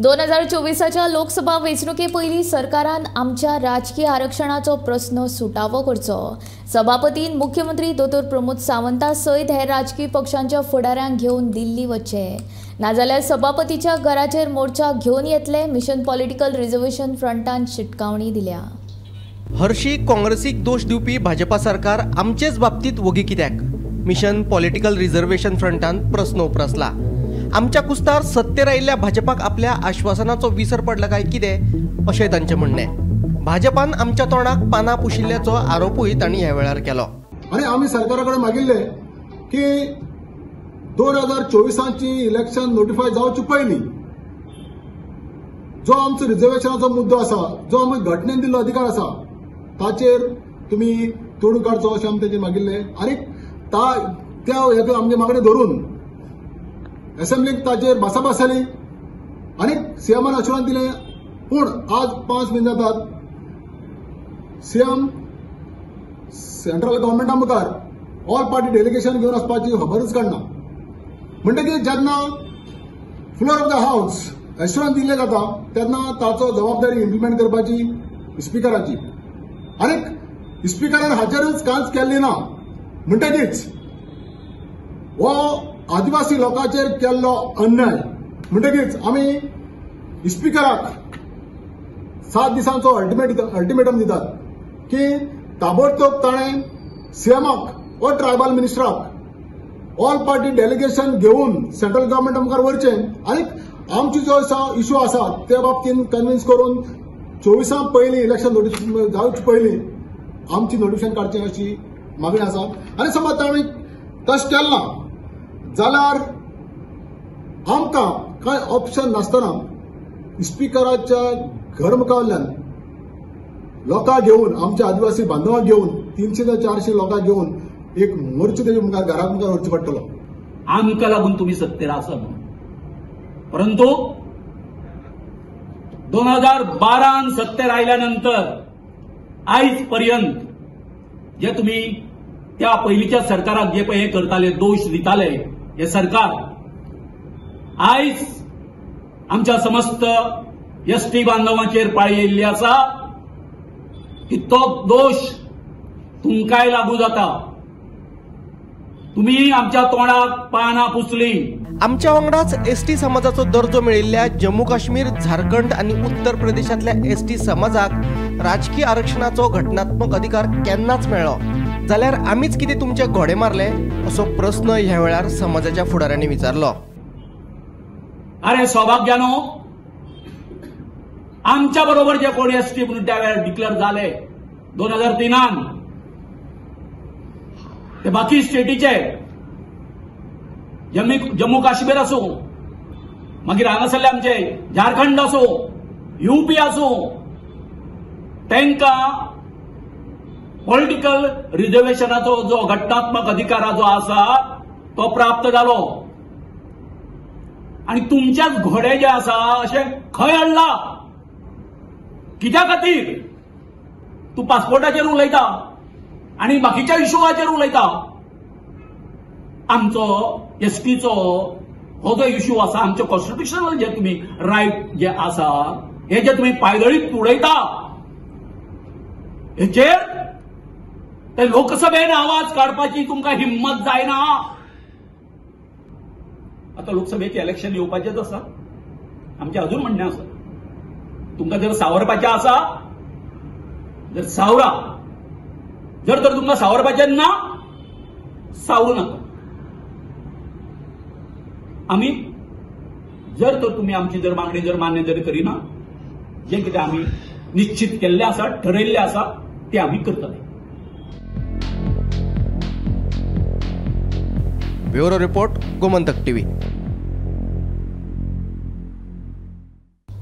2024च्या लोकसभा वेंचणुके पयलीं सरकारान आमच्या राजकीय आरक्षणाचो प्रस्न सुटावो करचो. सभापतीन मुख्यमंत्री दोतोर प्रमोद सावंता सयत हेर राजकीय पक्षांच्या फुडाऱ्यांक घेवन दिल्ली वचचे. नाजाल्यार सभापतीच्या घराचेर मोर्चा घेवन येतले. मिशन पॉलिटिकल रिझर्वेशन फ्रंटान शिटकावणी दिल्या. हरशी काँग्रेसीक दोश दिवपी भाजपा सरकार आमचेच बाबतीत वगी कित्याक? मिशन पॉलिटिकल रिझर्वेशन फ्रंटान प्रस्न उपरासला. आमच्या कुस्तार सत्तेर आयिल्ल्या भाजपाक आपल्या आश्वासनाचो विसर पडला काय कितें अशें तांचें म्हणणें. भाजपान आमच्या तोंडाक पानां पुशिल्ल्याचो आरोपूय तांणी ह्या वेळार केलो. आनी आमी सरकारा कडेन मागिल्ले की 2024ची इलेक्शन नोटिफाय जावचे पयलीं जो आमचो रिझर्वेशनाचो मुद्दो आसा, जो आमी घटनेन दिल्लो अधिकार आसा, ताचेर तुमी तोडून काडचो अशें आमी तेजेर मागिल्ले. आनी त्या आमचे मागणी धरून असेंब्लीक ताचेर भासाभास जाली आनी सीएमान आश्वासन दिलें. पूण आज 5 म्हयने जातात सीएम सेंट्रल गव्हर्मेंटा मुखार ऑल पार्टी डेलिगेशन घेवन वचपाची खबरच काडना. म्हणटकीर जेन्ना फ्लोर ऑफ द हाऊस आश्वासन दिल्लें जाता तेन्ना ताचो जबाबदारी इम्प्लिमेंट करपाची स्पिकराची. आनी स्पिकरान हाचेरूच कांयच केल्ली ना. म्हणटकीच हो आदिवासी लोकांचेर केल्लो अन्याय. म्हणटकीच आमी स्पिकराक 7 दिसांचो अल्टिमेटम दितात की ताबडतोब ताणें सीएमाक वा ट्रायबल मिनिस्टराक ऑल पार्टी डेलिगेशन घेवन सेंट्रल गव्हर्मेंटा मुखार वरचें आनी आमची जो इश्यू आसा त्या बाबतीन कन्विन्स करून 24 पयलीं इलेक्शन जावचे पयलीं आमची नोटिफिकेशन काडचें अशी मागणी आसा. आनी समज ताणें तशें केलें ना जाल्यार आमकां कांय ऑप्शन नासतना स्पिकराच्या घर मुखावयल्यान लोकांक घेवन, आमच्या आदिवासी बांधवांक घेवन 300 ते 400 लोकांक घेवन एक मोर्चो तेजे मुखार घरा मुखार व्हरचो पडटलो. आमकां लागून तुमी सत्तेर आसा म्हणून. परंतु 2012 सत्तेर आयल्या नंतर आयज पर्यंत जे तुम्ही त्या पयलींच्या सरकाराक जे पळय हे करताले, दोष दिताले, हे सरकार आयज आमच्या समस्त एसटी बांधवांचेर पाळी येयल्ली आसा की तो दोष तुमकांय लागू जाता. तुम्ही आमच्या तोंडाक पानां पुसली. आमच्या वांगडाच एसटी समाजाचो दर्जो मेळिल्ल्या जम्मू काश्मीर, झारखंड आणि उत्तर प्रदेशातल्या एसटी समाजाक राजकीय आरक्षणाचो घटनात्मक अधिकार केन्नाच मेळ्ळो जाल्यार आमीच कितें तुमचे घोडे मारले असो प्रस्न ह्या वेळार समाजाच्या फुडाऱ्यांनी विचारलो. अरे सौभाग्यानो, आमच्या बरोबर जे कोण एसटी म्हणून त्या वेळार डिक्लेअर झाले 2003 ते बाकी स्टेटीचे जम्मू काश्मीर असो, मागीर हांगासरले आमचे झारखंड असो, यूपी असो, तांकां पॉलिटिकल रिझर्वेशनाचो जो घटनात्मक अधिकार जो आसा तो प्राप्त जालो. आणि तुमच्याच घोडे जे आसा अशे खंय हाडला? कित्या खातीर? तू पासपोर्टाचेर उलयता आणि बाकीच्या इश्यूआचेर उलयता. आमचो एसटीचो हो जो इश्यू आसा, आमचे कॉन्स्टिट्युशनल जे तुम्ही रायट जे आसा हे जे तुम्ही पायदळीत तुडयता, हेचेर ते लोकसभेन आवाज काडपाची तुमकां हिम्मत जायना. आता लोकसभेचे इलेक्शन येवपाचेच आसा. आमचे अजून म्हणणें आसा, तुमकां जर सावरपाचें आसा जर सावरा. जर तर तुमकां सावरपाचें ना, सावरू नाका. आमी जर तर तुम्ही आमची जर मागणी जर मान्य जर करिना, जे कितें आमी निश्चित केल्लें आसा, ठरयल्लें आसा ते आमी करतले. Bureau report, Gomantak TV.